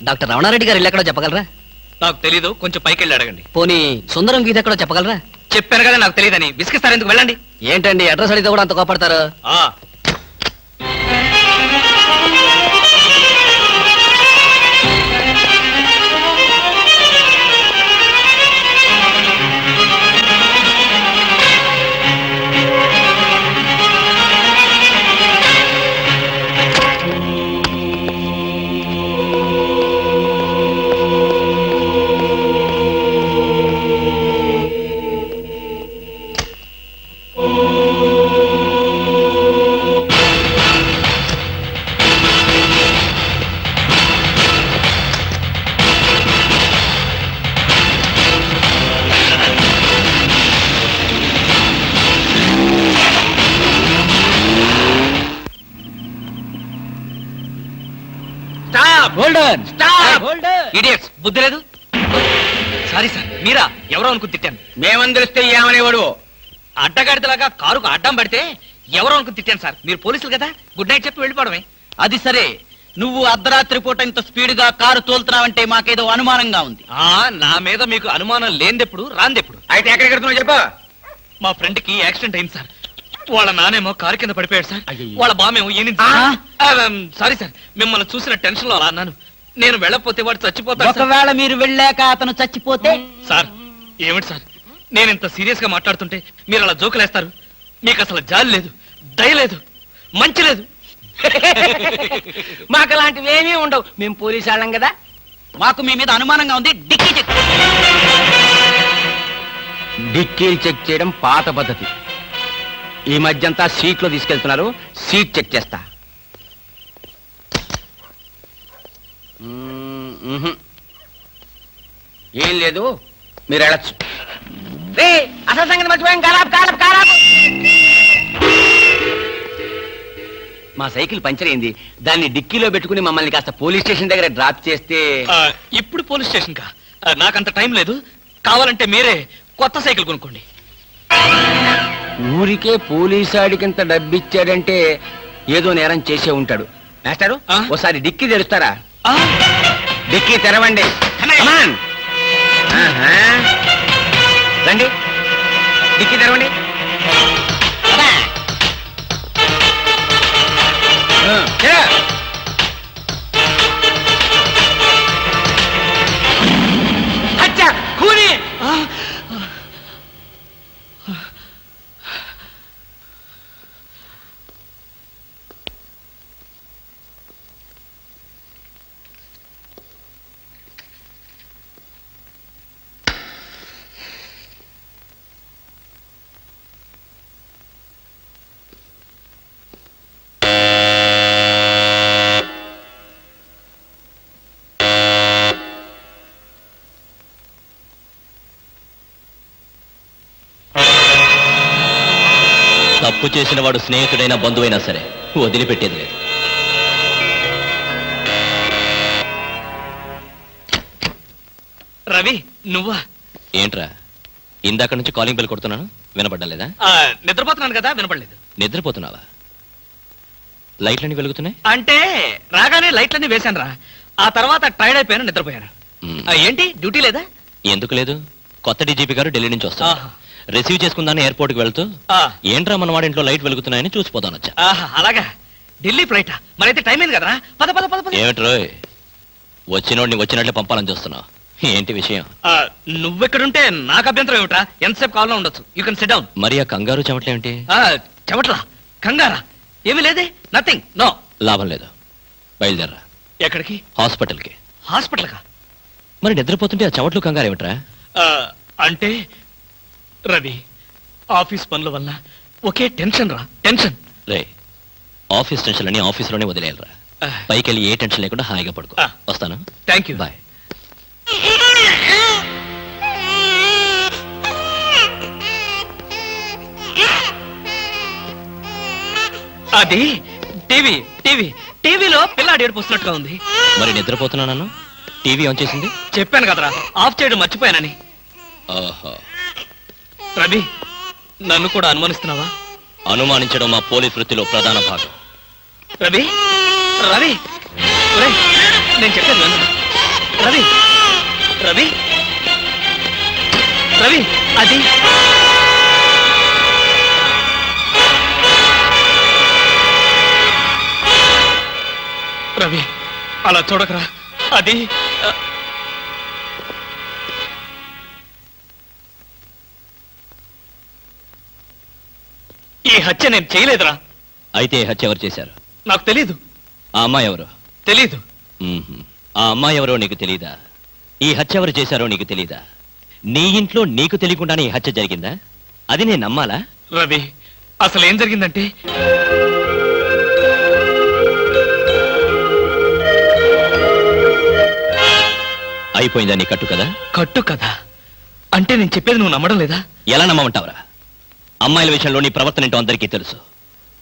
Doctor Ramanareddy గారు ఎక్కడో చెప్పగలరా? నాకు తెలీదు, కొంచెం పైకి వెళ్ళి అడగండి. పోనీ సుందరం గీత ఎక్కడో చెప్పగలరా? చెప్పాను కదా నాకు తెలియదని. విసిగిస్తారు ఎందుకు, వెళ్ళండి. ఏంటండి అడ్రస్ అడిగితే కూడా అంత కోపడతారు? ఇడియట్స్, బుద్ధి లేదు. సారీ సార్, మీరా? ఎవరో అనుకుని తిట్టాను. మేమని తెలిస్తే ఏమనేవాడు? అడ్డగాడిదలాగా కారుకు అడ్డం పడితే ఎవరో అనుకుని తిట్టాను సార్. మీరు పోలీసులు కదా, గుడ్ నైట్ చెప్పి వెళ్ళిపోవడమే. అది సరే, నువ్వు అర్ధరాత్రి పూట ఇంత స్పీడ్ గా కారు తోలుతున్నావంటే మాకేదో అనుమానంగా ఉంది. నా మీద మీకు అనుమానం లేనిదెప్పుడు, రాందెప్పుడు? అయితే ఎక్కడికి వెళ్తున్నావు చెప్పు. మా ఫ్రెండ్ కి యాక్సిడెంట్ అయింది సార్. వాళ్ళ నానేమో కారు కింద పడిపోయాడు సార్. వాళ్ళ బామేమో సారీ సార్, మిమ్మల్ని చూసిన టెన్షన్ లో అలా అన్నాను. నేను వెళ్ళకపోతే వాడు చచ్చిపోతాడు. ఒకవేళ మీరు వెళ్ళాక అతను చచ్చిపోతే? సార్ ఏమిటి సార్, నేను ఇంత సీరియస్ గా మాట్లాడుతుంటే మీరు అలా జోకులేస్తారు? మీకు అసలు జాలి లేదు, దయ లేదు, మంచి లేదు. మాకు అలాంటివి ఏమీ ఉండవు. మేము పోలీసు వాళ్ళం కదా. మాకు మీ మీద అనుమానంగా ఉంది. Dicky check. డిక్కీలు చెక్ చేయడం పాత పద్ధతి. ఈ మధ్యంతా సీట్లో తీసుకెళ్తున్నారు. సీట్ చెక్ చేస్తా. ఏం లేదు, మీరు వెళ్ళచ్చు. అసలు సంగతి మర్చిపోయాం. మా సైకిల్ పంచర్ అయింది. దాన్ని డిక్కీలో పెట్టుకుని మమ్మల్ని కాస్త పోలీస్ స్టేషన్ దగ్గర డ్రాప్ చేస్తే. ఇప్పుడు పోలీస్ స్టేషన్ కా? నాకంత టైం లేదు. కావాలంటే మీరే కొత్త సైకిల్ కొనుక్కోండి. ఊరికే పోలీసాడికింత డబ్బిచ్చాడంటే ఏదో నేరం చేసే ఉంటాడు. మాస్టారు, ఓసారి డిక్కీ తెరుస్తారా? డిక్కీ తెరవండి. రండి, డిక్కీ తెరవండి. కూని తప్పు చేసిన వాడు స్నేహితుడైనా బంధువైనా సరే వదిలిపెట్టేది లేదు. రవి, నువ్వా? ఏంట్రా ఇందాక నుంచి కాలింగ్ బెల్ కొడుతున్నాను, వినపడ్డలేదా? నిద్రపోతున్నాను కదా, వినపడలేదు. నిద్రపోతున్నావా? లైట్లన్నీ వెలుగుతున్నాయి అంటే రాగానే లైట్లన్నీ వేశాను రా. ఆ తర్వాత టైర్డ్ అయిపోయాను, నిద్రపోయాను. ఏంటి డ్యూటీ లేదా? ఎందుకు లేదు, కొత్త డీజీపీ గారు ఢిల్లీ నుంచి వస్తారు. రిసీవ్ చేసుకుందాన్ని ఎయిర్పోర్ట్ కి వెళ్తూ ఏంట్రా మన వాడింట్లో లైట్ వెలుగుతున్నాయని చూసిపోతాను వచ్చా. అలాగా, ఢిల్లీ ఫ్లైటా? మరైతే టైం అయింది కదరా, పద పద పద. ఏమిట్రో వచ్చినోడిని వచ్చినట్లే పంపాలని చూస్తున్నావు, ఏంటి విషయం? నువ్వెక్కడుంటే నాకు అభ్యంతరం ఏమిట్రా, ఎంతసేపు కావాలో ఉండొచ్చు. You can SIT down. మరి ఆ కంగారు చెమట్లేమిటి? చెమట్లా కంగారా? ఏమీ లేదే, నథింగ్, నో. లాభం లేదు, బయలుదేరరా. ఎక్కడికి? హాస్పిటల్కి. హాస్పిటల్ కా? మరి నిద్రపోతుంటే ఆ చెమట్లు కంగారు ఏమిట్రా? అంటే రవి, ఆఫీస్ పనుల వల్ల ఒకే టెన్షన్ రా, టెన్షన్. రే, ఆఫీస్ టెన్షన్ అని ఆఫీస్లోనే వదిలేయాలరా. పైకి వెళ్ళి ఏ టెన్షన్ లేకుండా హాయిగా పడుకో. వస్తాను. Thank you, bye. అది టీవీ టీవీ టీవీలో పిల్లాడు ఏడుపు వస్తున్నట్టుగా ఉంది. మరి నిద్రపోతున్నాను, టీవీ ఆన్ చేసింది. చెప్పాను కదరా, ఆఫ్ చేయడం మర్చిపోయానని. రవి, నన్ను కూడా అనుమానిస్తున్నావా? అనుమానించడం మా పోలీస్ వృత్తిలో ప్రధాన భాగం. రవి రవి, నేను చెప్పాను రవి రవి రవి అది రవి అలా చూడకరా అది ఈ హత్య నేను చేయలేదురా. అయితే ఈ హత్య ఎవరు చేశారు? నాకు తెలీదు. ఆ అమ్మాయి ఎవరు? తెలీదు. మ్మ్హ్మ్. ఆ అమ్మాయి ఎవరో నీకు తెలీదా? ఈ హత్య ఎవరు చేశారో నీకు తెలీదా? నీ ఇంట్లో నీకు తెలియకుండానే ఈ హత్య జరిగిందా? అది నేను నమ్మాలా? రవి అసలు ఏం జరిగిందంటే అయిపోయిందా నీ కట్టు కదా? కట్టు కదా అంటే నేను చెప్పేది నువ్వు నమ్మడం లేదా? ఎలా నమ్మమంటావురా? అమ్మాయిల విషయంలో నీ ప్రవర్తన ఏంటో అందరికీ తెలుసు.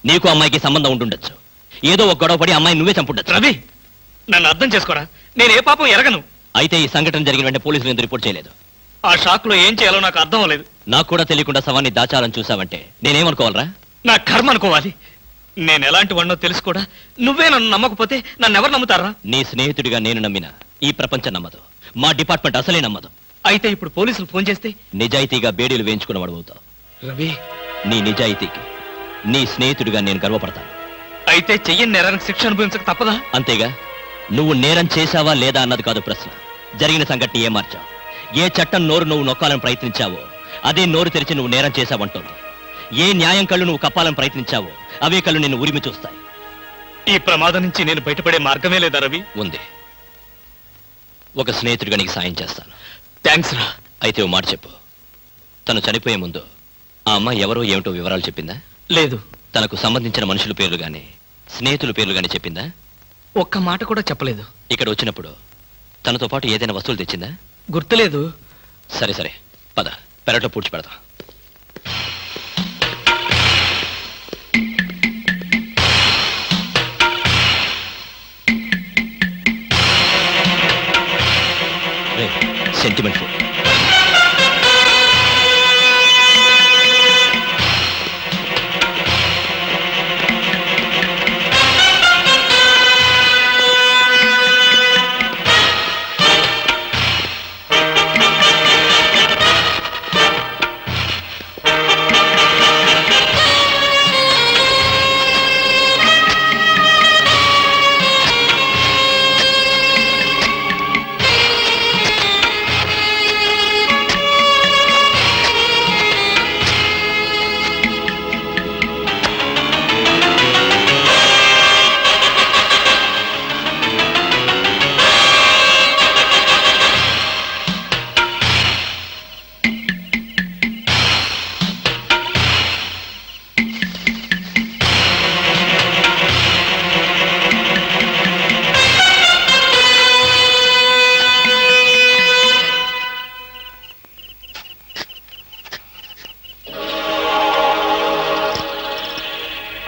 నీకు అమ్మాయికి సంబంధం ఉంటుండొచ్చు. ఏదో ఒక గొడవ పడి అమ్మాయి నువ్వే చంపుండొచ్చు. రవి నన్ను అర్థం చేసుకోరా. నేను ఏ పాపం ఎరగను. అయితే ఈ సంఘటన జరిగిన వెంటనే పోలీసులు ఎందుకు రిపోర్ట్ చేయలేదు? ఆ షాక్ లో ఏం చేయాలో నాకు అర్థం అవ్వలేదు. నాకు కూడా తెలియకుండా శవాన్ని దాచాలని చూసావంటే నేనేమనుకోవాలరా? నా కర్మ అనుకోవాలి. నేను ఎలాంటి వాడినో తెలుసు కూడా నువ్వే నన్ను నమ్మకపోతే నన్ను ఎవరు నమ్ముతారా? నీ స్నేహితుడిగా నేను నమ్మిన ఈ ప్రపంచం నమ్మదు. మా డిపార్ట్మెంట్ అసలే నమ్మదు. అయితే ఇప్పుడు పోలీసులు ఫోన్ చేస్తే నిజాయితీగా బేడీలు వేయించుకున్న వాడవుతావు. రవి నీ నిజాయితీకి నీ స్నేహితుడిగా నేను గర్వపడతాను. అయితే చెయ్యని నేరానికి శిక్ష అనుభవించక తప్పదా? అంతేగా. నువ్వు నేరం చేశావా లేదా అన్నది కాదు ప్రశ్న. జరిగిన సంఘటన ఏం మార్చావు? ఏ చట్టం నోరు నువ్వు నొక్కాలని ప్రయత్నించావో అదే నోరు తెరిచి నువ్వు నేరం చేశావంటోంది. ఏ న్యాయం కళ్ళు నువ్వు కప్పాలని ప్రయత్నించావో అవే కళ్ళు నిన్ను ఉరిమి చూస్తాయి. ఈ ప్రమాదం నుంచి నేను బయటపడే మార్గమే లేదా రవి? ఉంది. ఒక స్నేహితుడిగా నీకు సాయం చేస్తాను. థ్యాంక్స్ రా. అయితే ఓ మాట చెప్పు. తను చనిపోయే ముందు ఆ అమ్మాయి ఎవరో ఏమిటో వివరాలు చెప్పిందా? లేదు. తనకు సంబంధించిన మనుషుల పేర్లు గాని స్నేహితుల పేర్లు గాని చెప్పిందా? ఒక్క మాట కూడా చెప్పలేదు. ఇక్కడ వచ్చినప్పుడు తనతో పాటు ఏదైనా వస్తువులు తెచ్చిందా? గుర్తులేదు. సరే సరే పద, పెరట్లో పూడ్చి పెడతాం. Sentiment food.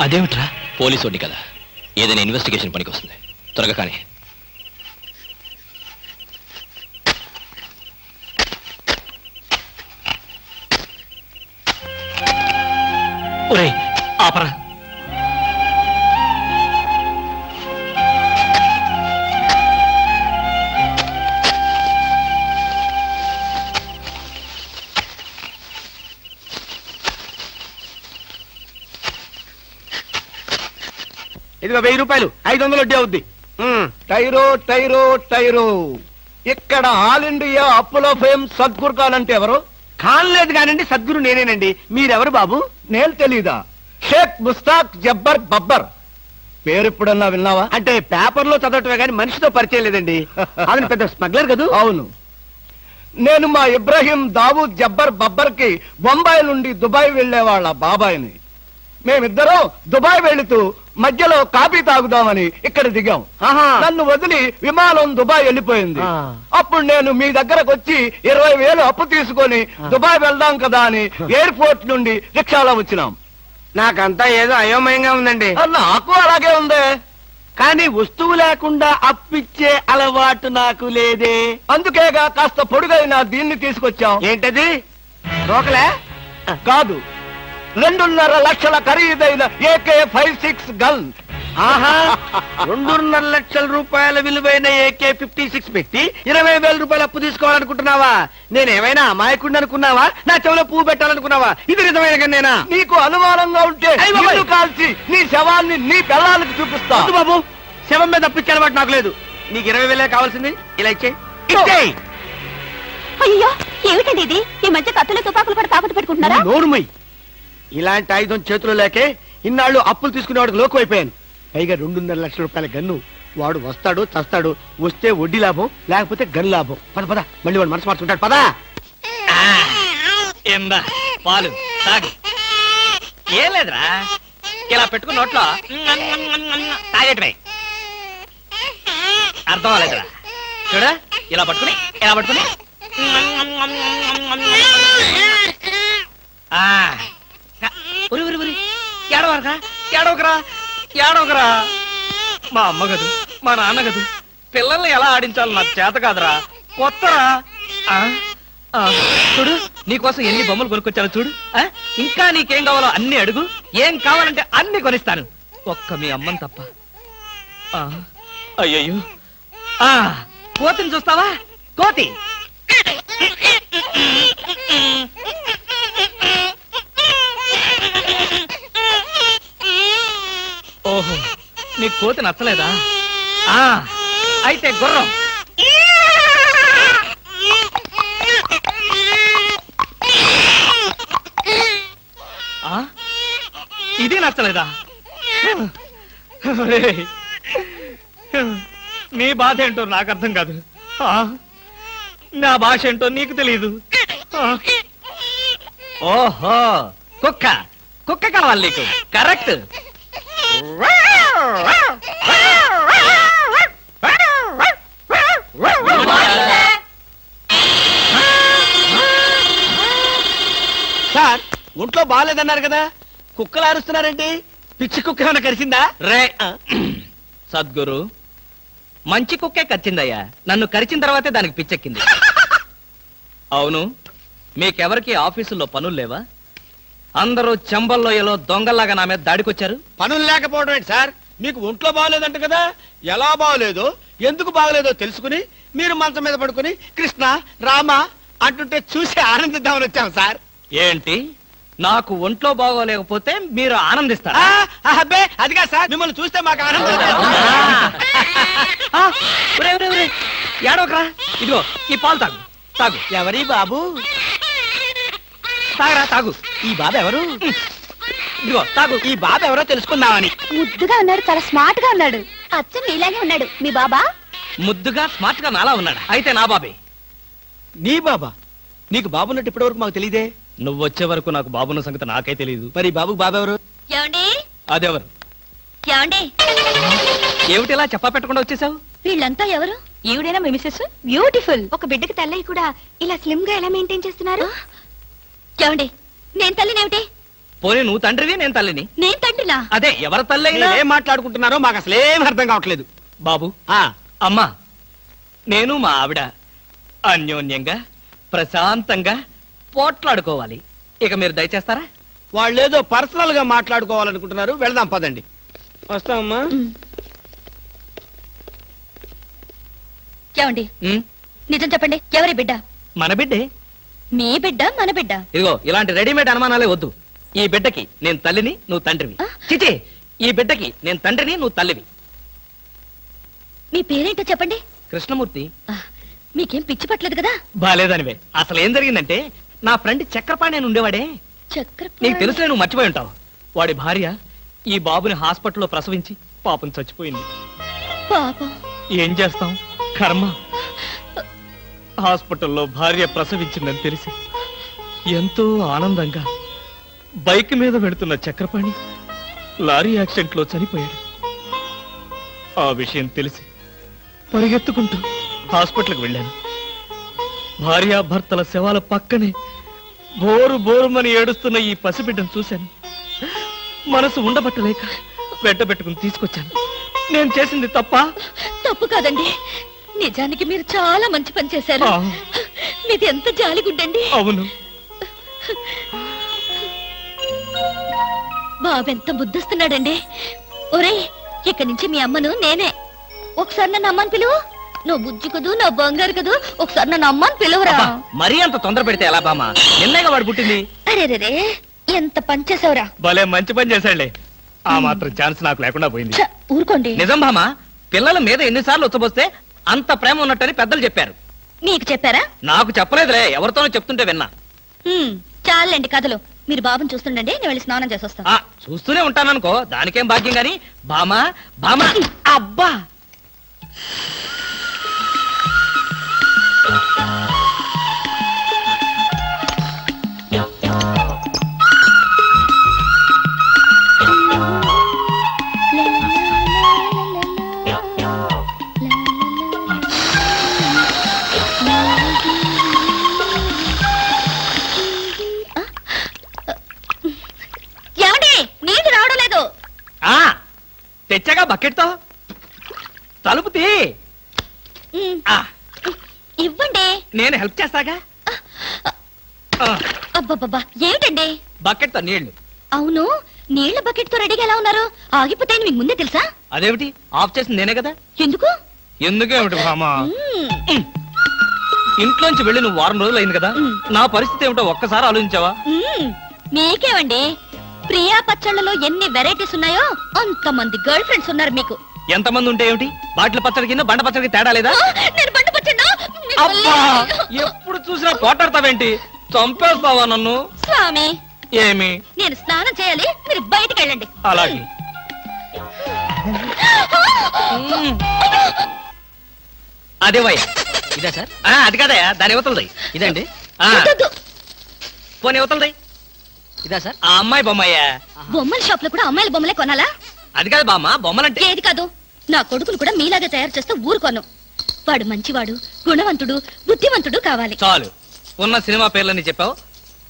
అదేమిట్రా? పోలీసు వాడిని కదా, ఏదైనా ఇన్వెస్టిగేషన్ పనికి వస్తుంది. త్వరగా కానీ. ఒరే ఆపరా. ఇదిగో 1000 రూపాయలు, 500 వడ్డీ అవుద్ది. టైరో టైరో టైరో. ఇక్కడ ఆల్ ఇండియా అప్పులో ఫేమ్ సద్గురు ఖాన్ అంటే ఎవరు? ఖాన్ లేదు కానండి, సద్గురు నేనేనండి. మీరెవరు బాబు? నేను తెలీదా? షేక్ ముస్తాక్ జబ్బర్ బబ్బర్. పేరు ఎప్పుడన్నా విన్నావా? అంటే పేపర్ లో చదవటమే కానీ మనిషితో పరిచయం లేదండి. ఆయన పెద్ద స్మగ్లర్ కదా? అవును. నేను మా ఇబ్రాహీం దావూద్ జబ్బర్ బబ్బర్ కి బొంబాయి నుండి దుబాయ్ వెళ్లేవాళ్ళ బాబాయిని. మేమిద్దరం దుబాయ్ వెళుతూ మధ్యలో కాఫీ తాగుదామని ఇక్కడ దిగాం. నన్ను వదిలి విమానం దుబాయ్ వెళ్ళిపోయింది. అప్పుడు నేను మీ దగ్గరకు వచ్చి 20,000 అప్పు తీసుకొని దుబాయ్ వెళ్దాం కదా అని ఎయిర్పోర్ట్ నుండి రిక్షాలో వచ్చినాం. నాకంతా ఏదో అయోమయంగా ఉందండి. నాకు అలాగే ఉంది. కానీ వస్తువు లేకుండా అప్పిచ్చే అలవాటు నాకు లేదే. అందుకేగా కాస్త పొడుగైన దీన్ని తీసుకొచ్చాం. ఏంటది? రోకలే కాదు, 2.5 లక్షల ఖరీదైన AK-56 గన్. ఆహా 2.5 లక్షల రూపాయల విలువైన AK-56 పెట్టి 20,000 రూపాయలు అప్పు తీసుకోవాలనుకుంటున్నావా? నేనేమైనా అమాయకుడిని అనుకున్నావా? నా చెవులో పువ్వు పెట్టాలనుకున్నావా? ఇది నిజమైన కన్నేనా? నీకు అనుమానంగా ఉంటే నిన్ను కాల్చి నీ శవాన్ని నీ పిల్లలకు చూపిస్తా. వద్దు బాబు, శవం మీద అప్పించే అలవాటు నాకు లేదు. నీకు 20,000 కావాల్సింది, ఇలా ఇచ్చేయి. అయ్యో ఏమిటండి ఇది? ఈ మధ్య కత్తులు తుపాకులు కూడా తాకట్టు పెట్టుకుంటున్నారా? నోరుమై, ఇలాంటి ఆయుధం చేతిలో లేకే ఇన్నాళ్ళు అప్పులు తీసుకునేవాడికి లోకు అయిపోయాను. పైగా 2.5 లక్షల రూపాయల గన్ను. వాడు వస్తాడు చస్తాడు, వస్తే వడ్డీ లాభం, లేకపోతే గన్ లాభం. పద పద, మళ్ళీ వాడు మనసు మార్చుకుంటాడు. పదా ఏందా పాలు తాగు. ఏం లేదురా, ఇలా పెట్టుకున్న నోట్లో తాగేటమే. అర్థం అవ్వలేదురా. చూడ, ఇలా పట్టుకుని ఏడవకరా. మా అమ్మ గదు, మా నాన్న గదు, పిల్లల్ని ఎలా ఆడించాలో నాకు చేత కాదురా. కొత్తరా. చూడు, నీకోసం ఎన్ని బొమ్మలు కొనుక్కొచ్చాను చూడు. ఇంకా నీకేం కావాలో అన్ని అడుగు, ఏం కావాలంటే అన్ని కొనిస్తాను, ఒక్క మీ అమ్మని తప్ప. అయ్యయ్యో, కోతిని చూస్తావా? కోతి ఓహో, నీ కోతి నచ్చలేదా? అయితే గుర్రం. ఇది నచ్చలేదా? నీ బాధ ఏంటో నాకు అర్థం కాదు. నా భాష ఏంటో నీకు తెలీదు. ఓహో, కుక్క. కుక్క కావాలి నీకు. కరెక్ట్. సార్, ఒంట్లో బాగాలేదన్నారు కదా, కుక్కలు అరుస్తున్నారేంటి? పిచ్చి కుక్క ఏమైనా కరిసిందా? రే సద్గురు, మంచి కుక్కే కరిచిందయ్యా. నన్ను కరిచిన తర్వాతే దానికి పిచ్చెక్కింది. అవును, మీకెవరికి ఆఫీసుల్లో పనులు లేవా? అందరూ చెంబల్లోయలో దొంగల్లాగా నా మీద దాడికొచ్చారు. పనులు లేకపోవడం ఏంటి సార్? మీకు ఒంట్లో బాగలేదంట కదా, ఎలా బాగలేదో ఎందుకు బాగలేదో తెలుసుకుని మీరు మంచం మీద పడుకుని కృష్ణ రామ అంటుంటే చూసి ఆనందిద్దామని వచ్చాం సార్. ఏంటి, నాకు ఒంట్లో బాగోలేకపోతే మీరు ఆనందిస్తారా? అబ్బే, అదిగా సార్, మిమ్మల్ని చూస్తే మాకు ఆనందం. ఏడవకరా. ఇదిగో ఈ పాలు తాగు. తాగు. ఎవరి బాబు? తాగరా, తాగు. ఈ బాబు ఎవరు? ఇదిగో తాగు. ఈ బాబు ఎవరో తెలుసుకుందామని. ముద్దుగా ఉన్నాడు, చాలా స్మార్ట్ గా ఉన్నాడు. అచ్చం నీలాగే ఉన్నాడు. మీ బాబా? ముద్దుగా స్మార్ట్ గా నాలా ఉన్నాడా? అయితే నా బాబే. నీ బాబా? నీకు బాబున్నట్టు ఇప్పటి వరకు మాకు తెలియదే. నువ్వు వచ్చే వరకు నాకు బాబున్న సంగతి నాకే తెలియదు. మరి బాబుకు బాబు ఎవరు? ఏమండి? అదెవరు? ఏమండి? ఏమిటిలా చెప్పా పెట్టకుండా వచ్చేసావు? వీళ్ళంతా ఎవరు? ఈవిడేనా మీ మిసెస్? బ్యూటిఫుల్. ఒక బిడ్డకి తల్లయి కూడా ఇలా స్లిమ్ గా ఎలా మెయింటైన్ చేస్తున్నారు? ఏమండి, నేను తల్లినేమిటి? పోనీ నువ్వు తండ్రివి, నేను తల్లిని. నేను తండ్రినా? అదే, ఎవరి తల్లి అయినా. ఏం మాట్లాడుకుంటున్నారో మాకు అసలు ఏం అర్థం కావట్లేదు. బాబు, అమ్మా, నేను మా ఆవిడ అన్యోన్యంగా ప్రశాంతంగా పోట్లాడుకోవాలి. ఇక మీరు దయచేస్తారా? వాళ్ళేదో పర్సనల్ గా మాట్లాడుకోవాలనుకుంటున్నారు. వెళ్దాం పదండి. వస్తామమ్మా. ఏమండి, నిజం చెప్పండి, ఎవరి బిడ్డ? మన బిడ్డే. మీ బిడ్డ, మన బిడ్డ? ఇదిగో ఇలాంటి రెడీమేడ్ అనుమానాలే వద్దు. ఈ బిడ్డకి నేను తల్లిని, నువ్వు తండ్రివి. చిచి, ఈ బిడ్డకి నేను తండ్రిని, నువ్వు తల్లివి. మీ పేరేంటో చెప్పండి. కృష్ణమూర్తి. మీకేం పిచ్చి పట్టలేదు కదా? బాలేదనివే. అసలు ఏం జరిగిందంటే, నా ఫ్రెండ్ చక్రపాణి అని ఉండేవాడే. నీకు తెలుసులే, నువ్వు మర్చిపోయి ఉంటావు. వాడి భార్య ఈ బాబుని హాస్పిటల్లో ప్రసవించి పాపం చచ్చిపోయింది. పాపం. ఏం చేస్తాం, కర్మ. హాస్పిటల్లో భార్య ప్రసవించిందని తెలిసి ఎంతో ఆనందంగా బైక్ మీద వెడుతున్న చక్రపాణి లారీ యాక్సిడెంట్ లో చనిపోయాడు. ఆ విషయం తెలిసి పరిగెత్తుకుంటూ హాస్పిటల్కి వెళ్ళాను. భార్యాభర్తల శవాల పక్కనే బోరు బోరుమని ఏడుస్తున్న ఈ పసిబిడ్డను చూశాను. మనసు ఉండబట్టలేక వెంటబెట్టుకుని తీసుకొచ్చాను. నేను చేసింది తప్ప? తప్పు కాదండి, నిజానికి మీరు చాలా మంచి పని చేశారు. మీది ఎంత జాలిగుడ్డండి. అవును. బాబెంత ముద్దొస్తున్నాడండి. ఒరేయ్, ఇక్కడి నుంచి మీ అమ్మను నేనే. ఒకసారి నన్ను అమ్మని పిలువు. నువ్వు బుజ్జి కదూ, నా బంగారు కదూ, ఒకసారి నన్ను అమ్మని పిలువురా. అబ్బా, మరీ అంత తొందర పెడితే ఎలా బామ్మ? నిన్నగా వాడు పుట్టింది. అరే ఎంత పనిచేసావురా. భలే మంచి పని చేశాడులే. ఆ మాత్రం ఛాన్స్ నాకు లేకుండా పోయింది. ఛ, ఊరుకోండి. నిజం బామ్మ, పిల్లల మీద ఎన్నిసార్లు ఉచ్చబోస్తే అంత ప్రేమ ఉన్నట్టని పెద్దలు చెప్పారు. మీకు చెప్పారా? నాకు చెప్పలేదులే, ఎవరితోనో చెప్తుంటే విన్నా. చాలండి కథలు. మీరు బాబుని చూస్తుండండి, నేను వెళ్ళి స్నానం చేసి వస్తాను. ఆ చూస్తూనే ఉంటాననుకో, దానికేం భాగ్యం గాని. బామా బామా, అబ్బా ఏమండి, నీళ్లు రావడం లేదు. ఆ తెచ్చాగా బకెట్ తో. తలుపు తీ. ఉమ్, ఆ, ఇవ్వండి. నేను హెల్ప్ చేస్తాగా. ఆ, అబ్బబ్బబ్బా, ఏమిటండి? బకెట్ తో నీళ్లు. అవును, నీళ్ల బకెట్ తో రెడీగా ఎలా ఉన్నారు? ఆగిపోతాయని మీకు ముందే తెలుసా? అదేమిటి, ఆఫ్ చేసింది నేనే కదా. ఎందుకు? ఎందుకేమిటి బామా? ఉమ్, ఇంట్లోంచి వెళ్ళి నువ్వు వారం రోజులు అయింది కదా. నా పరిస్థితి ఏమిటో ఒక్కసారి ఆలోచించావా? ఉమ్, మీకేమండి, ప్రియా పచ్చళ్ళలో ఎన్ని వెరైటీస్ ఉన్నాయో అంతమంది గర్ల్ ఫ్రెండ్స్ ఉన్నారు మీకు. ఎంతమంది ఉంటే ఏమిటి, బాటిల్ పచ్చడి కింద బండ పచ్చడికి తేడా లేదా? ఆ, నేను బండి పచ్చడినా? అబ్బా, ఎప్పుడు చూసినా పోటాడతావేంటి? చంపేస్తావా నన్ను? స్వామి, ఏమి? నేను స్నానం చేయాలి, మీరు బయటికి వెళ్ళండి. అలాగే. అదే వయ్య. ఇదా సార్? అది కదయా, దాని ఇవతలది. ఇదండి. వద్దొద్దు. పోనీ ఇవతలది. ఇదా సార్? ఆ అమ్మాయి బొమ్మయ్యా. బొమ్మల షాప్ లో కూడా అమ్మాయిల బొమ్మలే కొనాలా? అది కాదు బామ్మ, బొమ్మలంటే. ఏది కాదు, నా కొడుకును కూడా మీలాగే తయారు చేస్తే ఊరుకోను. వాడు మంచివాడు, గుణవంతుడు, బుద్ధివంతుడు కావాలి. చాలు, ఉన్న సినిమా పేర్లన్నీ చెప్పావు.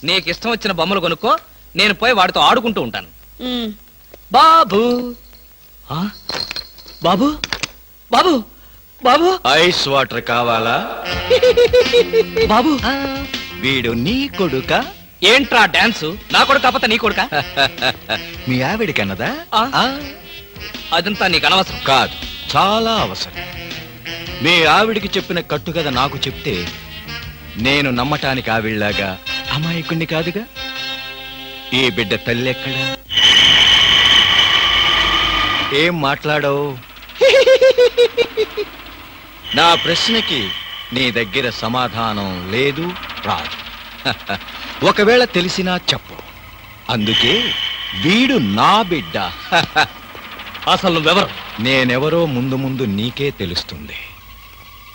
నీకు ఇష్టం వచ్చిన బొమ్మలు కొనుక్కో, నేను పోయి వాడితో ఆడుకుంటూ ఉంటాను. ఉమ్, బాబు ఆ? బాబు బాబు బాబు ఐస్ వాటర్ కావాలా? బాబు వీడు నీ కొడుక? ఏంట్రా డాన్స్? నా కొడుకు కాకపోతే నీ కొడుక? మీ ఆవిడికన్నదా? ఆ? అదంతా నీకు అనవసరం. కాదు, చాలా అవసరం. మీ ఆవిడికి చెప్పిన కట్టుకథ నాకు చెప్తే నేను నమ్మటానికి ఆవిడలాగా అమాయకుణ్ణి కాదుగా. ఈ బిడ్డ తల్లి ఎక్కడ? ఏం మాట్లాడవు? నా ప్రశ్నకి నీ దగ్గర సమాధానం లేదు, రాదు. ఒకవేళ తెలిసినా చెప్పు. అందుకే వీడు నా బిడ్డ. అసలు నువ్వెవరు? నేనెవరో ముందు ముందు నీకే తెలుస్తుంది.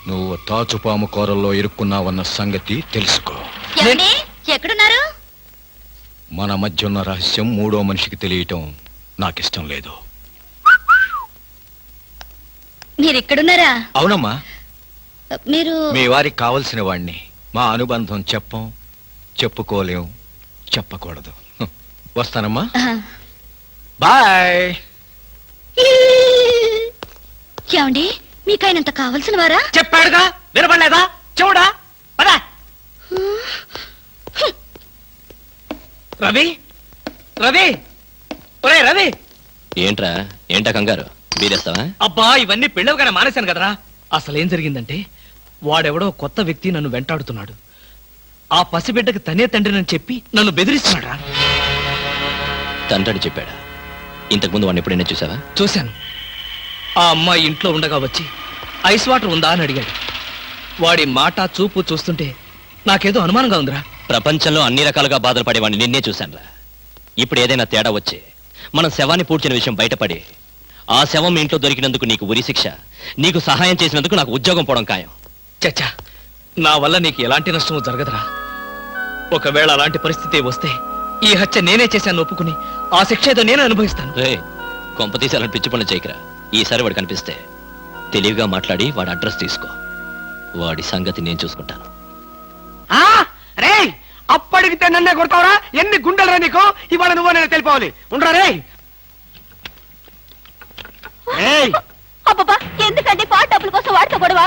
నువ్వు తాచుపాము కూరల్లో ఇరుక్కున్నావన్న సంగతి తెలుసుకో. ఏమండి, ఎక్కడున్నారు? మన మధ్య ఉన్న రహస్యం మూడో మనిషికి తెలియటం నాకిష్టం లేదు. మీరు ఇక్కడున్నారా? అవునమ్మా, మీరు మీ వారికి కావలసిన వాణ్ణి. మా అనుబంధం చెప్పం, చెప్పుకోలేం, చెప్పకూడదు. వస్తానమ్మా, ఆహా. బాయ్. ఏమండి, మీకు ఆయనంత కావలసిన వారా? చెప్పాడుగా, వినపడలేదా? చూడా పదా. రవి రవి ఒరే రవి. ఏంట్రా, ఏంటా కంగారు? బీరేస్తావా? అబ్బా, ఇవన్నీ పెళ్ళవగానే మానేశాను కదరా. అసలేం జరిగిందంటే, వాడెవడో కొత్త వ్యక్తి నన్ను వెంటాడుతున్నాడు. ఆ పసిబిడ్డకి తనే తండ్రినని చెప్పి నన్ను బెదిరిస్తున్నాడా. తండ్రి చెప్పాడా? ఇంతకుముందు వాడిని ఎప్పుడైనా చూసావా? చూశాను. ఆ అమ్మాయి ఇంట్లో ఉండగా వచ్చి ఐస్ వాటర్ ఉందా అని అడిగాడు. వాడి మాట చూపు చూస్తుంటే నాకేదో అనుమానంగా ఉందిరా. ప్రపంచంలో అన్ని రకాలుగా బాధలు పడేవాడిని నిన్నే చూశానురా. ఇప్పుడు ఏదైనా తేడా వచ్చి మనం శవాన్ని పూడ్చిన విషయం బయటపడి ఆ శవం మీ ఇంట్లో దొరికినందుకు నీకు ఉరి శిక్ష, నీకు సహాయం చేసినందుకు నాకు ఉద్యోగం పోవడం ఖాయం. చచ్చా, నా వల్ల నీకు ఎలాంటి నష్టము జరగదురా. ఒకవేళ అలాంటి పరిస్థితి వస్తే ఈ హత్య నేనే చేశాను ఒప్పుకుని ఆ శిక్ష ఏదో నేనే అనుభవిస్తాను. రే, కొంపతీసి అలాంటి పిచ్చి పనులు చేయకరా. ఈసారి వాడు కనిపిస్తే తెలివిగా మాట్లాడి వాడి అడ్రస్ తీసుకో. వాడి సంగతి నేను చూసుకుంటాను. రే, అప్పడిగితే నన్నే కొడతావరా? ఎన్ని గుండెలరా నీకు? ఇవాళ నువ్వు నేను తెలిపోవాలి. ఉండరా రే. అబ్బబ్బా, ఎందుకండి పాట డబ్బుల కోసం వాడితో గొడవ?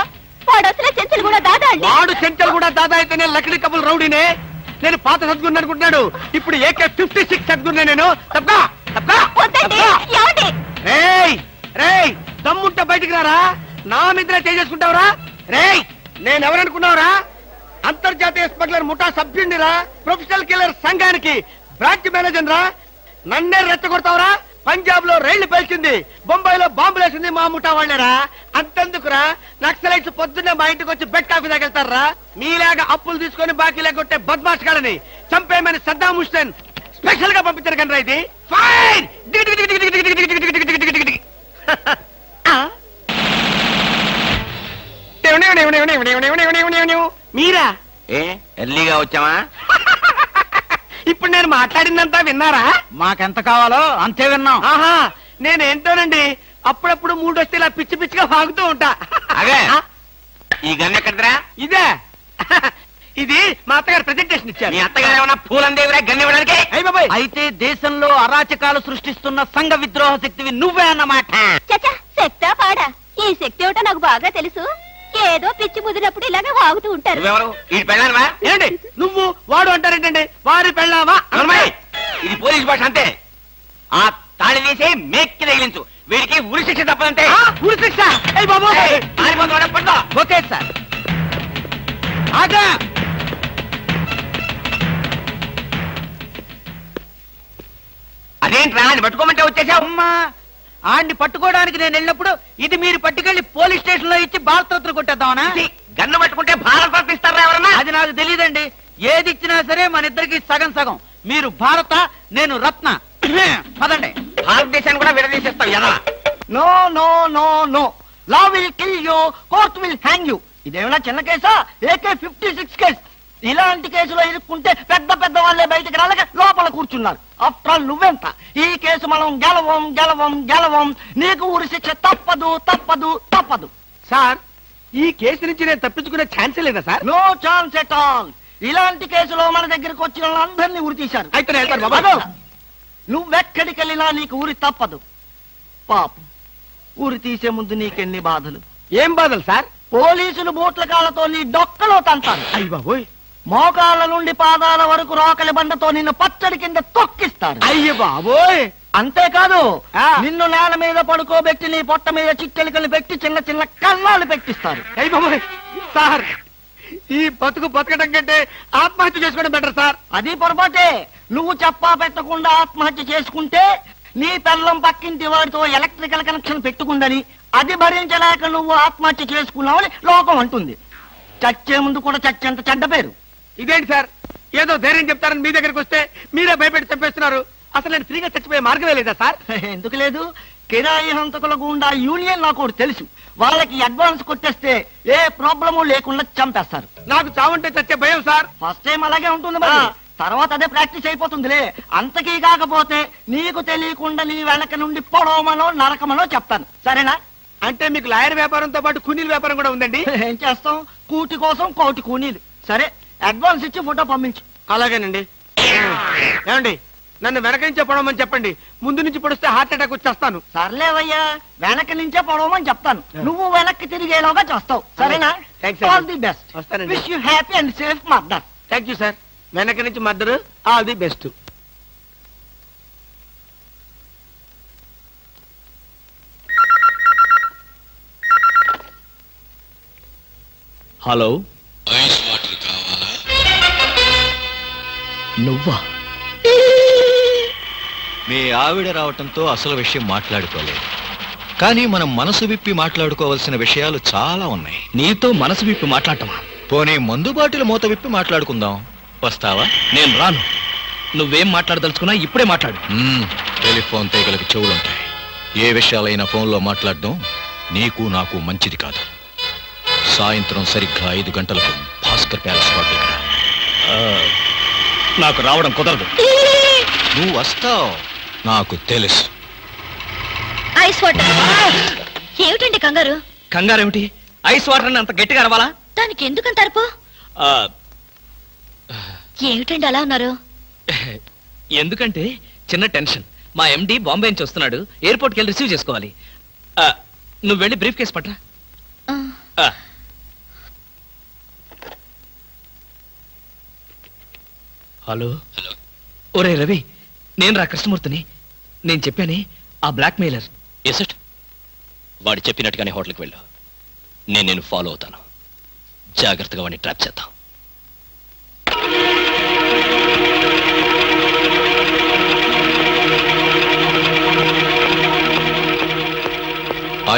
వాడు అసలే చెంచలు కూడా దాదా అండి. వాడు చెంచలు కూడా దాదా అయితే నేను లక్కడి కబుల్ రౌడీనే. నేను పాత సద్గురు అనుకుంటున్నాడు. ఇప్పుడు AK-56 సద్గురునే నేను. తప్పకా వద్దండి, ఏమండి? రేయ్, రేయ్ దమ్ముంటే బయటికి రారా, నా మీద చేసుకుంటావురా? రేయ్ నేనెవరనుకున్నావురా? అంతర్జాతీయ స్మగ్లర్ ముఠా సభ్యుడిరా, ప్రొఫెషనల్ కిల్లర్ సంఘానికి బ్రాంచ్ మేనేజర్ రా. నన్నే రెచ్చగొడతావురా? పంజాబ్ లో రైళ్లు పేల్చింది, బొంబాయిలో బాంబులు వేసింది మా ముఠా వాళ్ళేరా. అంతెందుకురా, నక్సలైట్స్ పొద్దున్నే మా ఇంటికి వచ్చి బెడ్ కాఫీ తాగెళ్తారా? మీలాగా అప్పులు తీసుకొని బాకీ లేకొట్టే బద్మాష్ గాలని చంపేయమని సద్దాం హుస్సేన్ స్పెషల్ గా పంపించారు కనరా. ఇది ఫైన్. మీరా? ఎర్లీగా వచ్చావా? ఇప్పుడు నేను మాట్లాడిందంతా విన్నారా? మాకెంత కావాలో అంతే విన్నాం. ఆహా, నేనేంటోనండి అప్పుడప్పుడు మూడు వస్తే ఇలా పిచ్చి పిచ్చిగా వాగుతూ ఉంటా. అదే. ఈ గన్ ఎక్కడరా? ఇదే ఇది మా అత్తగారు ప్రెజెంటేషన్ ఇచ్చారు. మీ అత్తగారు ఏమన్నా పూలందేవిరా గన్ ఇవ్వడానికి? అయ్య బాబాయ్, అయితే దేశంలో అరాచకాలు సృష్టిస్తున్న సంఘ విద్రోహ శక్తివి నువ్వే అన్నమాట. చచ్చా, శక్తా పాడా? ఈ శక్తి ఏమిటో నాకు బాగా తెలుసు. ఏదో పిచ్చి ముదిరినప్పుడు ఇలాగే వాగుతూ ఉంటారు. నువ్వెవరు? ఈ పెళ్ళానవా? ఏంటి నువ్వు వాడు అంటారేంటండి? వారి పెళ్ళావా? అమ్మాయి, ఇది పోలీస్ భాష అంతే. ఆ తాళి తీసి మేక్కి తగిలించు. వీడికి ఉరి శిక్ష తప్పదంటే. ఉరి శిక్ష? అయ్య బాబోయ్, పడ్డా. Okay sir. ఆగా. అదేంట్రా అని పట్టుకోమంటే వచ్చేసావు? అమ్మా, ఆడిని పట్టుకోవడానికి నేను వెళ్ళినప్పుడు ఇది మీరు పట్టుకెళ్లి పోలీస్ స్టేషన్ లో ఇచ్చి భారతరత్న కొట్టేద్దామనా? ఇది గన్ను పట్టుకుంటే భారత రత్న ఇస్తారా ఎవరన్నా? అది నాకు తెలియదండి. ఏది ఇచ్చినా సరే మన ఇద్దరికి సగం సగం. మీరు భారత, నేను రత్న. పదండి. భారతదేశాన్ని కూడా విడదీసేస్తావు ఎలా? No no no no. Law will kill you, court will hang you. ఇదేమైనా చిన్న కేసా? AK-56 case. ఇలాంటి కేసులో ఇరుక్కుంటే పెద్ద పెద్ద వాళ్ళే బయటకు రాలేక లోపల కూర్చున్నారు. ఆఫ్టర్ ఆల్ నువ్వెంత? ఈ కేసు మనం గెలవం గెలవం గెలవం. నీకు ఉరి శిక్ష తప్పదు తప్పదు తప్పదు. సార్, ఈ కేసు నుంచి నేను తప్పించుకునే ఛాన్సే లేదా sir? No chance at all. ఇలాంటి కేసులో మన దగ్గరకు వచ్చిన వాళ్ళందరినీ ఉరి తీశారు. అయితే నేను వెళ్తాను బాబా. అదో, నువ్వెక్కడికి వెళ్ళినా నీకు ఉరి తప్పదు. పాపం, ఉరి తీసే ముందు నీకెన్ని బాధలు. ఏం బాధలు సార్? పోలీసులు బూట్ల కాళ్ళతో నీ డొక్కలో తంతారు. అయ్య బాబోయ్, మోకాళ్ళ నుండి పాదాల వరకు రోకలి బండతో నిన్ను పచ్చడి కింద తొక్కిస్తారు. అయ్య బాబోయ్. అంతేకాదు, ఆ. నిన్ను నేల మీద పడుకోబెట్టి నీ పొట్ట మీద చిట్టెలికలు పెట్టి చిన్న చిన్న కన్నాలు పెట్టిస్తారు. అయ్య బాబోయ్, సార్ ఈ బతుకు బతకడం కంటే ఆత్మహత్య చేసుకోవడం బెటర్ సార్. అది పొరపాటే. నువ్వు చెప్పా పెట్టకుండా ఆత్మహత్య చేసుకుంటే నీ పెళ్ళం పక్కింటి వాడితో ఎలక్ట్రికల్ కనెక్షన్ పెట్టుకుందని అది భరించలేక నువ్వు ఆత్మహత్య చేసుకున్నావని లోకం అంటుంది. చచ్చే ముందు కూడా చచ్చేంత చెడ్డ పేరు. ఇదేంటి సార్, ఏదో ధైర్యం చెప్తారని మీ దగ్గరికి వస్తే మీరే భయపెట్టి చంపేస్తున్నారు. అసలు నేను ఫ్రీగా చచ్చిపోయే మార్గమే లేదా సార్? ఎందుకు లేదు? కిరాయి హంతకుల గుండా యూనియన్ నాకు ఒకటి తెలుసు. వాళ్ళకి అడ్వాన్స్ కొట్టేస్తే ఏ ప్రాబ్లము లేకుండా చంపేస్తారు. నాకు చావుంటే చచ్చే భయం సార్. ఫస్ట్ టైం అలాగే ఉంటుంది మరి. ఆ. తర్వాత అదే ప్రాక్టీస్ అయిపోతుందిలే. అంతకీ కాకపోతే నీకు తెలియకుండా నీ వెనక నుండి పొడవమనో నరకమనో చెప్తాను. సరేనా? అంటే మీకు లాయర్ వ్యాపారంతో పాటు కూలీల వ్యాపారం కూడా ఉందండి? ఏం చేస్తాం, కూటి కోసం కోటి కూనీలు. సరే, అడ్వాన్స్ ఇచ్చి ఫోటో పంపించు. అలాగేనండి. ఏమండి, నన్ను వెనక నుంచే పొడవమని చెప్పండి. ముందు నుంచి పొడిస్తే హార్ట్ అటాక్ వచ్చేస్తాను. సర్లేవయ్యా, వెనక నుంచే పొడవమని చెప్తాను. నువ్వు వెనక్కి తిరిగేలాగా చేస్తావు. సరేనా? Thanks, sir. All the best. వస్తానండి. Wish you happy and safe murder. Thank you sir. వెనక నుంచి మద్దరు. All the best. Hello, ice water కావాలా? నువ్వా? మీ ఆవిడ రావటంతో అసలు విషయం మాట్లాడుకోలేదు, కానీ మనం మనసు విప్పి మాట్లాడుకోవాల్సిన విషయాలు చాలా ఉన్నాయి. నీతో మనసు విప్పి మాట్లాడటమా? పోనీ మందు బాటిల్ మూత విప్పి మాట్లాడుకుందాం. వస్తావా? నేను రాను. నువ్వేం మాట్లాడదలుచుకున్నా ఇప్పుడే మాట్లాడు. టెలిఫోన్ తీగలకు చెవులుంటాయి. ఏ విషయాలైనా ఫోన్లో మాట్లాడడం నీకు నాకు మంచిది కాదు. సాయంత్రం సరిగ్గా 5 గంటలకు భాస్కర్ ప్యాలెస్ దగ్గర. నాకు రావడం కుదరదు. నువ్వు వస్తావు, నాకు తెలుసు. Ice water. ఏమిటండి కంగారు? కంగారేమిటి? ఐస్ వాటర్ అని అంత గట్టిగా అరవాలా? దానికి ఎందుకంత అరుపు? ఆ, ఏమిటండి అలా ఉన్నారు? ఎందుకంటే చిన్న టెన్షన్. మా ఎండి బాంబే నుంచి వస్తున్నాడు. ఎయిర్పోర్ట్కి వెళ్ళి రిసీవ్ చేసుకోవాలి. నువ్వు వెళ్ళి బ్రీఫ్ కేసు పట్రా. ఆ, హలో. ఒరే రవి, నేను రా కృష్ణమూర్తిని. నేను చెప్పానే, ఆ బ్లాక్ మెయిలర్. Yes it? వాడు చెప్పినట్టుగానే హోటల్కి వెళ్ళు. నేను ఫాలో అవుతాను. జాగ్రత్తగా వాడిని ట్రాప్ చేద్దాం.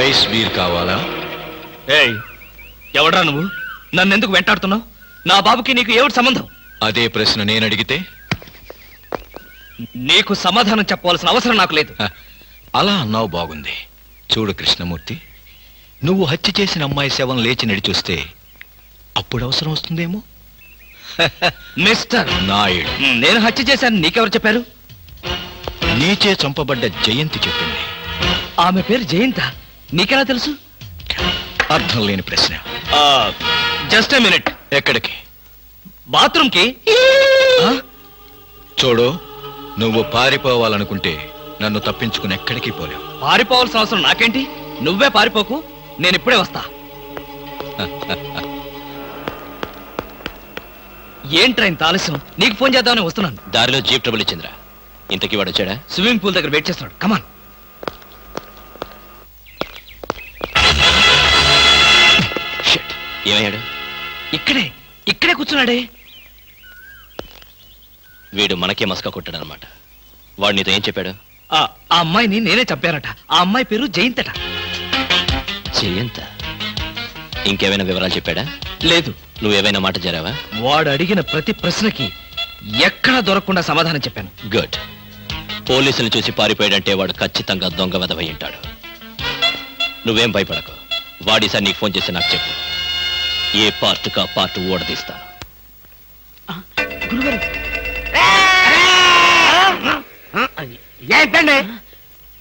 ఐస్ బీర్ కావాలా? ఏయ్, ఎవడ్రా నువ్వు? నన్నెందుకు వెంటాడుతున్నావు? నా బాబుకి నీకు ఏమిటి సంబంధం? అదే ప్రశ్న నేను అడిగితే నీకు సమాధానం చెప్పవలసిన అవసరం నాకు లేదు. హ, అలా అన్నావు బాగుంది. చూడు కృష్ణమూర్తి, నువ్వు హత్య చేసిన అమ్మాయి శవం లేచి నడిచొస్తే అప్పుడు అవసరం వస్తుందేమో. మిస్టర్ నాయుడు, నేను హత్య చేశాను నీకెవరు చెప్పారు? నీచే చంపబడ్డ జయంతి చెప్పింది. ఆమె పేరు జయంత, నీకెలా తెలుసు? అర్థం లేని ప్రశ్న. Just a minute. ఎక్కడికి? బాత్రూమ్ కి. చూడు, నువ్వు పారిపోవాలనుకుంటే నన్ను తప్పించుకుని ఎక్కడికి పోలేవు. పారిపోవాల్సిన అవసరం నాకేంటి? నువ్వే పారిపోకు, నేను ఇప్పుడే వస్తా. ఏంట్రా ఇంత ఆలస్యం? నీకు ఫోన్ చేద్దామని వస్తున్నాను. దారిలో జీప్ ట్రబుల్ ఇచ్చిందిరా. ఇంతకీ వాడు వచ్చాడా? స్విమ్మింగ్ పూల్ దగ్గర వెయిట్ చేస్తున్నాడు. కమాన్. షిట్, ఏమయ్యాడు? ఇక్కడే కూర్చున్నాడే. వీడు మనకే మస్కా కొట్టాడనమాట. వాడు నీతో ఏం చెప్పాడు? ఆ అమ్మాయిని నేనే చంపానట. ఆ అమ్మాయి పేరు జయంతట. జయంత? ఇంకేమైనా వివరాలు చెప్పాడా? లేదు. నువ్వేమైనా మాట చేరావా? వాడు అడిగిన ప్రతి ప్రశ్నకి ఎక్కడా దొరకకుండా సమాధానం చెప్పాను. గుడ్. పోలీసులు చూసి పారిపోయాడంటే వాడు ఖచ్చితంగా దొంగ వెధవై ఉంటాడు. నువ్వేం భయపడకు. వాడిసారి నీకు ఫోన్ చేసి నాకు చెప్పు. ఏ పార్ట్కా పార్ట్ ఓడదీస్తాను. ఏంటండి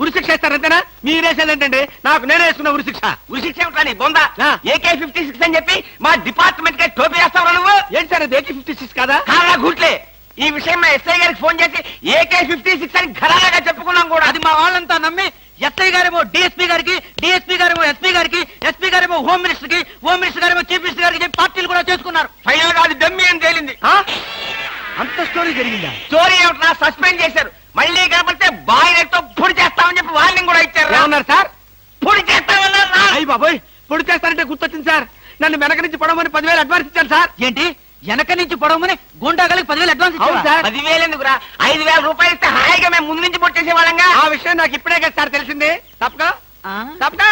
ఉరిశిక్ష ఇస్తారంతేనా? మీరేసేదేంటండి? నాకు నేనే వేసుకున్న ఉరిశిక్ష. ఉరిశిక్ష ఏమిటా నీ బొంద? ఆ. AK-56 అని చెప్పి మా డిపార్ట్మెంట్ కి టోపీ వేస్తావా నువ్వు? ఏంటి సార్ అది AK-56 కాదా? కాలా గుట్లే. ఈ విషయం మా ఎస్ఐ గారికి ఫోన్ చేసి AK-56 అని ఘరాగా చెప్పుకున్నాం కూడా. అది మా వాళ్ళంతా నమ్మి ఎస్ఐ గారేమో డిఎస్పీ గారికి, డిఎస్పీ గారేమో ఎస్పీ గారికి, ఎస్పీ గారేమో హోమ్ మినిస్టర్ కి, హోమ్ మినిస్టర్ గారేమో చీఫ్ మినిస్టర్ గారికి చెప్పి పార్టీలు కూడా చేసుకున్నారు. ఫైనల్ గా అది దమ్మి అని తేలింది. అంత స్టోరీ జరిగిందా? స్టోరీ ఏమిటా? సస్పెండ్ చేశారు. మళ్ళీ కనపడితే బాయిలతో పొడి చేస్తామని చెప్పి వార్నింగ్ కూడా ఇచ్చారు. ఏమన్నారు సార్? పొడి చేస్తామన్నారు. అయ్యి బాబోయ్, పొడి చేస్తారంటే గుర్తొచ్చింది సార్. నన్ను వెనక నుంచి పడమని 10,000 అడ్వాన్స్ ఇచ్చాను సార్. ఏంటి వెనక నుంచి పొడవమని గుండాగలకి 10,000 అడ్వాన్స్ అవును ఇచ్చావా? సార్. 10,000 ఎందుకురా? 5,000 రూపాయలు ఇస్తే హాయిగా మేము ముందు నుంచి పొట్టేసే వాళ్ళంగా. ఆ విషయం నాకు ఇప్పుడే కదా సార్ తెలిసింది. తప్పక ఆ? తప్పక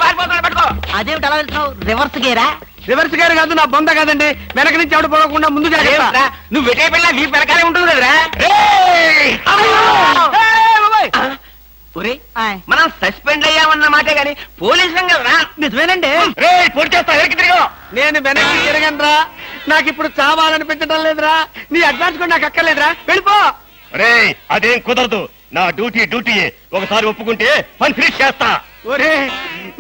పారిపోతున్నాడు పట్టుకో. అదేమిటి అలా వెళ్తున్నావు? రివర్స్ గేరా? రివర్స్ గారు కాదు, నా బొంద కాదండి. వెనక నుంచి ఎవడు పోకుండా ముందు జాగ్రత్త. అదేమిట్రా? నువ్వు వెటే పిల్ల నీ వెనకాలే ఉంటుంది కదరా. ఒరే, ఆయ్. మనం సస్పెండ్ అయ్యామన్న మాటే గాని పోలీసులం కదరా. నిజమేనండి. పొడి చేస్తా వెనక్కి తిరిగి. నేను వెనక్కి తిరగనురా. నాకు ఇప్పుడు చావాలనిపించడం లేదురా. నీ అడ్వాన్స్ కూడా నాకు అక్కర్లేదురా. వెళ్ళిపో. అదేం కుదరదు. నా డ్యూటీ ఒకసారి ఒప్పుకుంటే పని ఫినిష్ చేస్తా. ఒరే,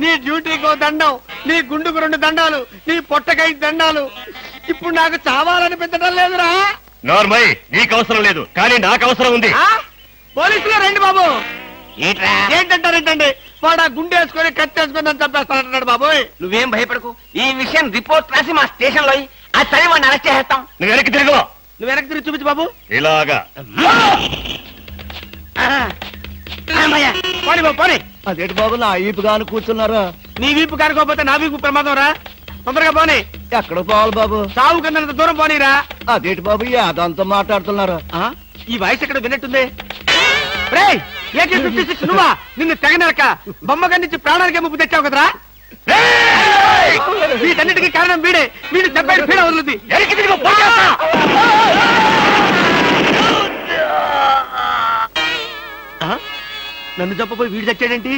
నీ డ్యూటీకో దండం, నీ గుండుకు 2 దండాలు, నీ పొట్టకై దండాలు. ఇప్పుడు నాకు చావాలనిపించడం లేదురా. నార్మల్, నీకు అవసరం లేదు, కానీ నాకు అవసరం ఉంది. ఆ? పోలీసులు రండి బాబు. ఏంట్రా? ఏంటంటారేంటండి? వాడు ఆ గుండె వేసుకొని కత్తి వేసుకొని నన్ను చంపేస్తానంటున్నాడు బాబోయ్. నువ్వేం భయపడకు. ఈ విషయం రిపోర్ట్ రాసి మా స్టేషన్ లో ఆ చదివి వాడిని అరెస్ట్ చేస్తాం. నువ్వు వెనక్కి తిరుగు. నువ్వు వెనక్కి తిరిగి చూపించు బాబు. ఇలాగా పోనీ బాబు పోనీ. అదేంటి బాబు నా ఈపుగాను కూర్చున్నారా? నీ వీపు కారుకోకపోతే నా వీపు ప్రమాదం రా. తొందరగా పోనీ. ఎక్కడ పోవాలి బాబు? సాగు కింద దూరం పోనీరా. అదేంటి బాబు అదంతా మాట్లాడుతున్నారా? ఈ వాయిస్ ఎక్కడ విన్నట్టుంది? రేయ్, AK-56 నువ్వా? నిన్ను తెగనరక బొమ్మగా నుంచి ప్రాణానికి ముప్పు తెచ్చావు కదరా. వీటన్నిటికీ కారణం వీడే. వీడు చెప్పాడు పీడ వదులుద్ది. వెనక్కి తిరుగు, పొడి చేస్తా. నన్ను చెప్పబోయి వీడు చచ్చాడేంటి?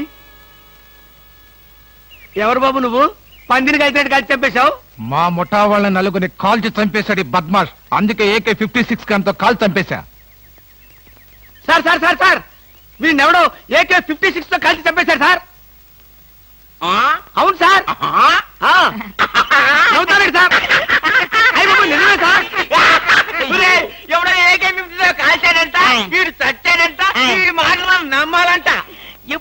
ఎవరు బాబు నువ్వు? పందిని కలిసినట్టు కలిసి చంపేశావు. మా ముఠా వాళ్ళ నలుగురిని కాల్చి చంపేశాడు ఈ బద్మాష్. అందుకే AK-56 గన్తో కాల్ చంపేశా. సార్ సార్ సార్ సార్, వీడినెవడో AK-56 తో కలిసి చంపేశారు సార్. అవును సార్. నవ్వుతారండి సార్. అయ్య బాబు, నిజమే సార్. ఎవడో AK-50 కాల్చాడంట, వీడు చచ్చాడంట, వీడి మాటలు నమ్మాలంట.